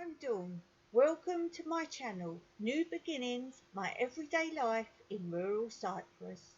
I'm Dawn. Welcome to my channel, New Beginnings, my everyday life in rural Cyprus.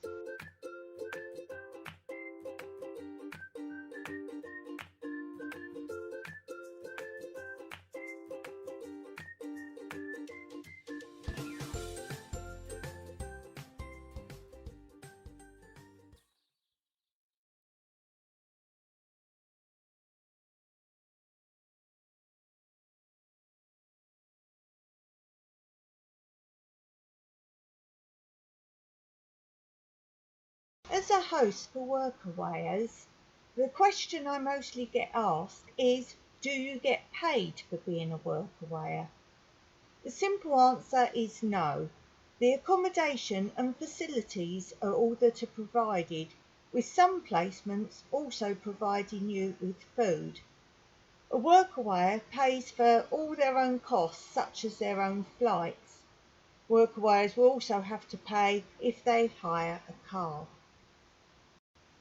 As a host for Workawayers, the question I mostly get asked is, do you get paid for being a Workawayer? The simple answer is no. The accommodation and facilities are all that are provided, with some placements also providing you with food. A Workawayer pays for all their own costs, such as their own flights. Workawayers will also have to pay if they hire a car.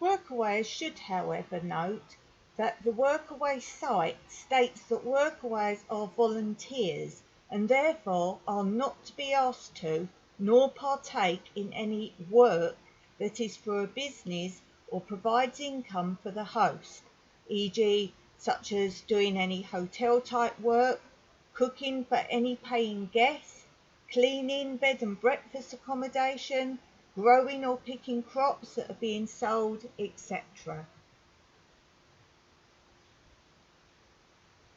Workawayers should, however, note that the Workaway site states that Workawayers are volunteers and therefore are not to be asked to nor partake in any work that is for a business or provides income for the host, e.g. such as doing any hotel type work, cooking for any paying guests, cleaning bed and breakfast accommodation, growing or picking crops that are being sold, etc.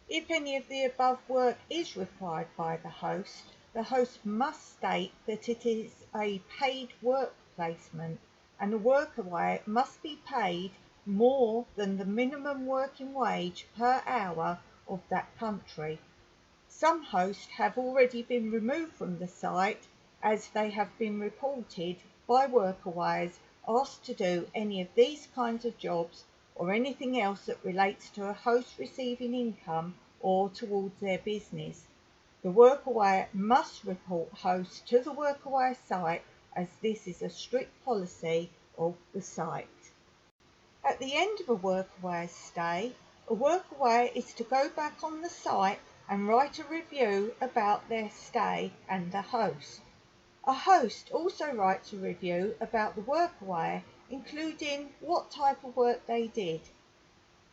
If any of the above work is required by the host must state that it is a paid work placement and a workaway must be paid more than the minimum working wage per hour of that country. Some hosts have already been removed from the site as they have been reported by Workawayers asked to do any of these kinds of jobs or anything else that relates to a host receiving income or towards their business. The Workawayer must report hosts to the Workawayer site as this is a strict policy of the site. At the end of a Workawayer stay, a Workawayer is to go back on the site and write a review about their stay and the host. A host also writes a review about the Workawayer, including what type of work they did.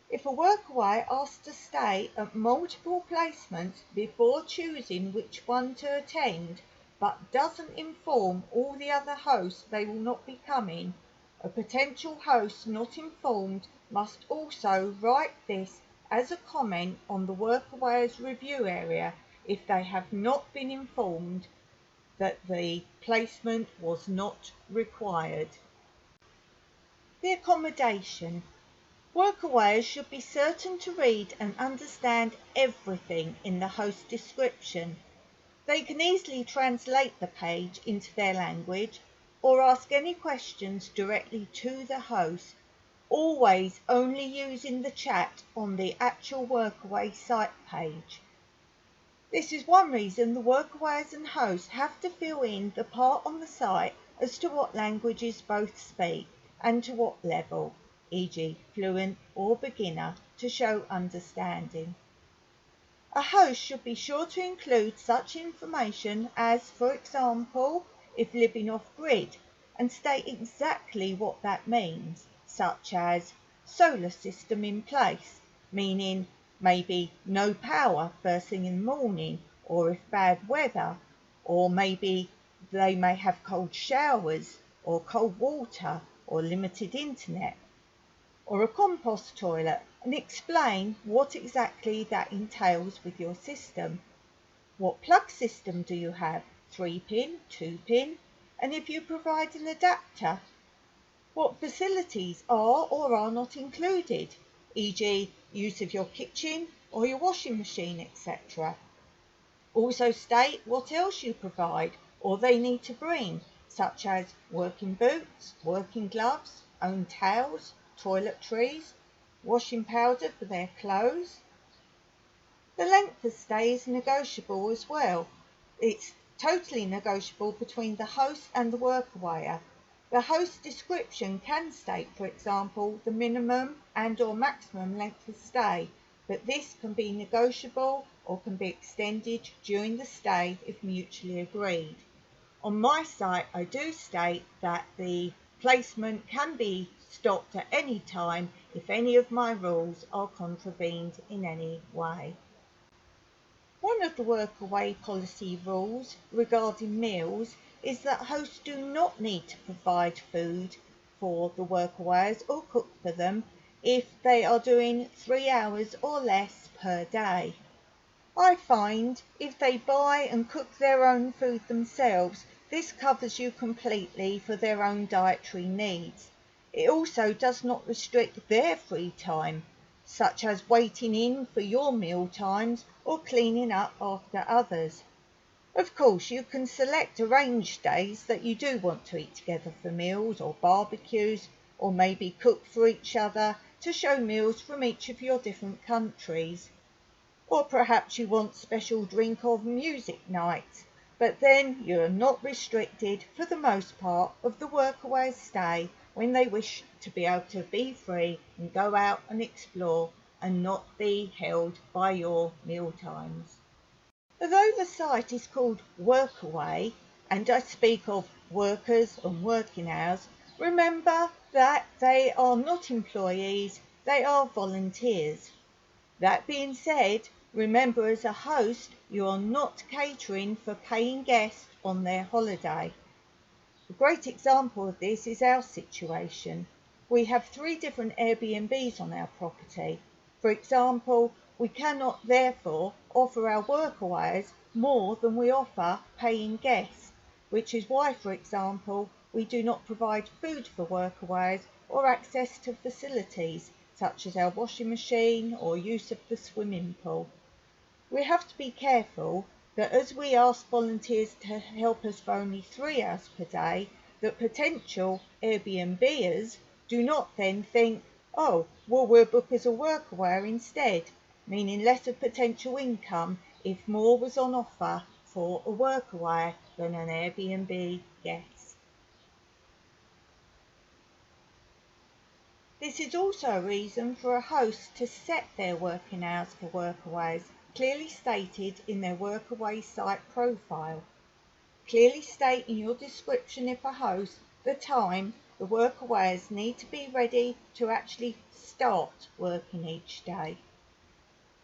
If a Workawayer asks to stay at multiple placements before choosing which one to attend, but doesn't inform all the other hosts they will not be coming, a potential host not informed must also write this as a comment on the Workawayer's review area if they have not been informed that the placement was not required. The accommodation. Workawayers should be certain to read and understand everything in the host description. They can easily translate the page into their language or ask any questions directly to the host, always only using the chat on the actual Workaway site page. This is one reason the Workawayers and hosts have to fill in the part on the site as to what languages both speak and to what level, e.g. fluent or beginner, to show understanding. A host should be sure to include such information as, for example, if living off-grid, and state exactly what that means, such as solar system in place, meaning maybe no power first thing in the morning, or if bad weather, or maybe they may have cold showers, or cold water, or limited internet, or a compost toilet, and explain what exactly that entails with your system. What plug system do you have? 3-pin, 2-pin, and if you provide an adapter, what facilities are or are not included, e.g. use of your kitchen or your washing machine, etc. Also state what else you provide or they need to bring, such as working boots, working gloves, own towels, toiletries, washing powder for their clothes. The length of stay is negotiable as well. It's totally negotiable between the host and the Workawayer. The host description can state, for example, the minimum and or maximum length of stay, but this can be negotiable or can be extended during the stay if mutually agreed. On my site, I do state that the placement can be stopped at any time if any of my rules are contravened in any way. One of the Workaway policy rules regarding meals is that hosts do not need to provide food for the Workawayers or cook for them if they are doing 3 hours or less per day. I find if they buy and cook their own food themselves, this covers you completely for their own dietary needs. It also does not restrict their free time, such as waiting in for your meal times or cleaning up after others. Of course, you can select arranged days that you do want to eat together for meals or barbecues, or maybe cook for each other to show meals from each of your different countries. Or perhaps you want special drink or music nights, but then you are not restricted for the most part of the workaway stay when they wish to be able to be free and go out and explore and not be held by your meal times. Although the site is called Workaway, and I speak of workers and working hours, remember that they are not employees, they are volunteers. That being said, remember as a host, you are not catering for paying guests on their holiday. A great example of this is our situation. We have 3 different Airbnbs on our property. For example, we cannot therefore offer our workawayers more than we offer paying guests, which is why, for example, we do not provide food for workawayers or access to facilities such as our washing machine or use of the swimming pool. We have to be careful that as we ask volunteers to help us for only 3 hours per day, that potential Airbnbers do not then think, oh, well, we'll book as a workawayer instead, meaning less of potential income if more was on offer for a workawayer than an Airbnb guest. This is also a reason for a host to set their working hours for workawayers clearly stated in their Workaway site profile. Clearly state in your description if a host the time the workawayers need to be ready to actually start working each day.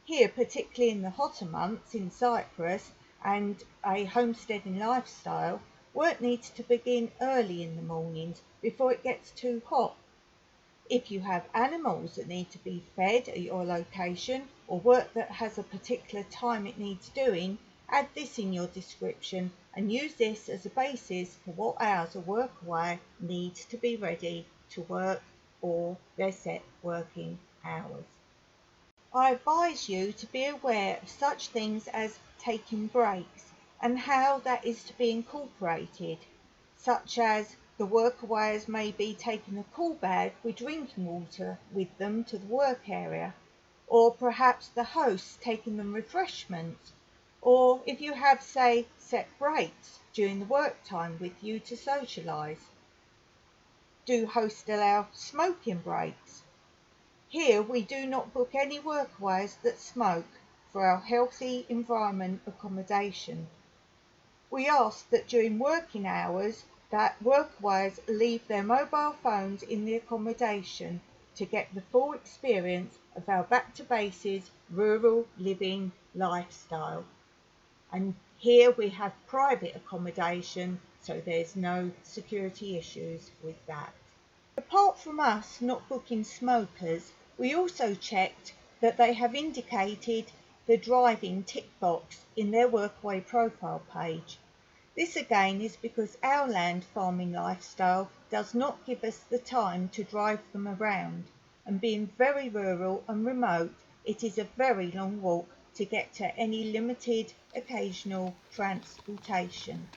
Here, particularly in the hotter months in Cyprus and a homesteading lifestyle, work needs to begin early in the mornings before it gets too hot. If you have animals that need to be fed at your location or work that has a particular time it needs doing, add this in your description and use this as a basis for what hours a workawayer needs to be ready to work or their set working hours. I advise you to be aware of such things as taking breaks and how that is to be incorporated, such as the workawayers may be taking a cool bag with drinking water with them to the work area, or perhaps the host taking them refreshments, or if you have, say, set breaks during the work time with you to socialise. Do hosts allow smoking breaks? Here we do not book any workawayers that smoke for our healthy environment accommodation. We ask that during working hours that workawayers leave their mobile phones in the accommodation to get the full experience of our back to basics rural living lifestyle. And here we have private accommodation, so there's no security issues with that. Apart from us not booking smokers, we also checked that they have indicated the driving tick box in their Workaway profile page. This again is because our land farming lifestyle does not give us the time to drive them around, and being very rural and remote, it is a very long walk to get to any limited occasional transportation.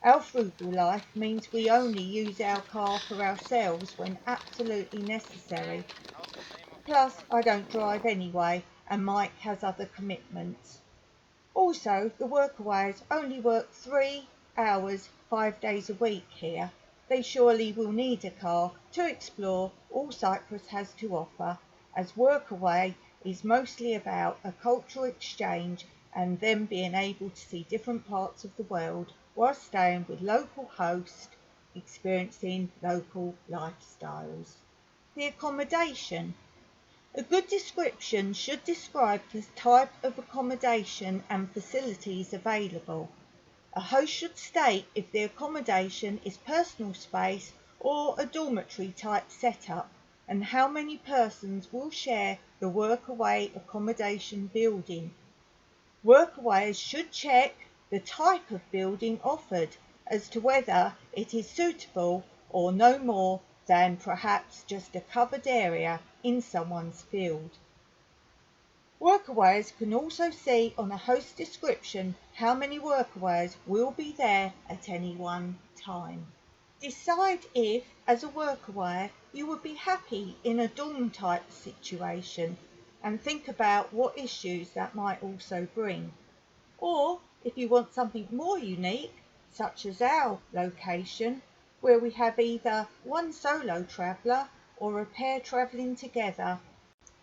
Our frugal life means we only use our car for ourselves when absolutely necessary. Plus, I don't drive anyway, and Mike has other commitments. Also, the workawayers only work 3 hours, 5 days a week here. They surely will need a car to explore all Cyprus has to offer, as Workaway is mostly about a cultural exchange and them being able to see different parts of the world while staying with local hosts, experiencing local lifestyles. The accommodation. A good description should describe the type of accommodation and facilities available. A host should state if the accommodation is personal space or a dormitory type setup, and how many persons will share the Workaway accommodation building. Workawayers should check the type of building offered as to whether it is suitable or no more than perhaps just a covered area in someone's field. Workawayers can also see on a host description how many workawayers will be there at any one time. Decide if, as a workawayer, you would be happy in a dorm type situation and think about what issues that might also bring. Or if you want something more unique, such as our location, where we have either one solo traveller or a pair travelling together,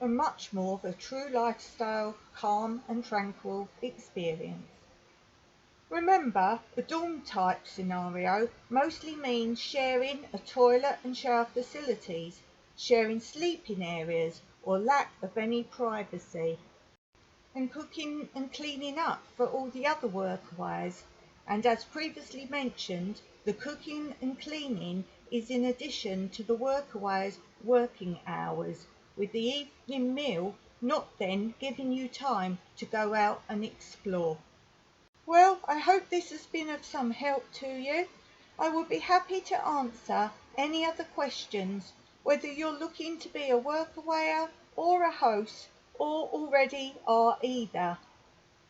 and much more of a true lifestyle, calm and tranquil experience. Remember, a dorm type scenario mostly means sharing a toilet and shower facilities, sharing sleeping areas or lack of any privacy, and cooking and cleaning up for all the other workaways. And as previously mentioned, the cooking and cleaning is in addition to the workaways' working hours, with the evening meal not then giving you time to go out and explore. Well, I hope this has been of some help to you. I would be happy to answer any other questions, whether you're looking to be a workawayer or a host, or already are either.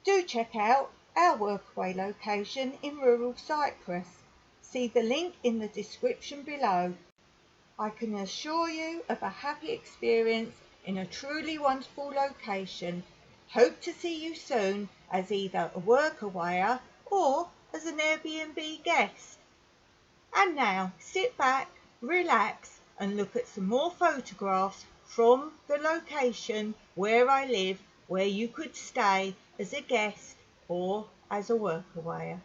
Do check out our workaway location in rural Cyprus. See the link in the description below. I can assure you of a happy experience in a truly wonderful location. Hope to see you soon as either a workawayer or as an Airbnb guest. And now sit back, relax and look at some more photographs from the location where I live, where you could stay as a guest or as a workawayer.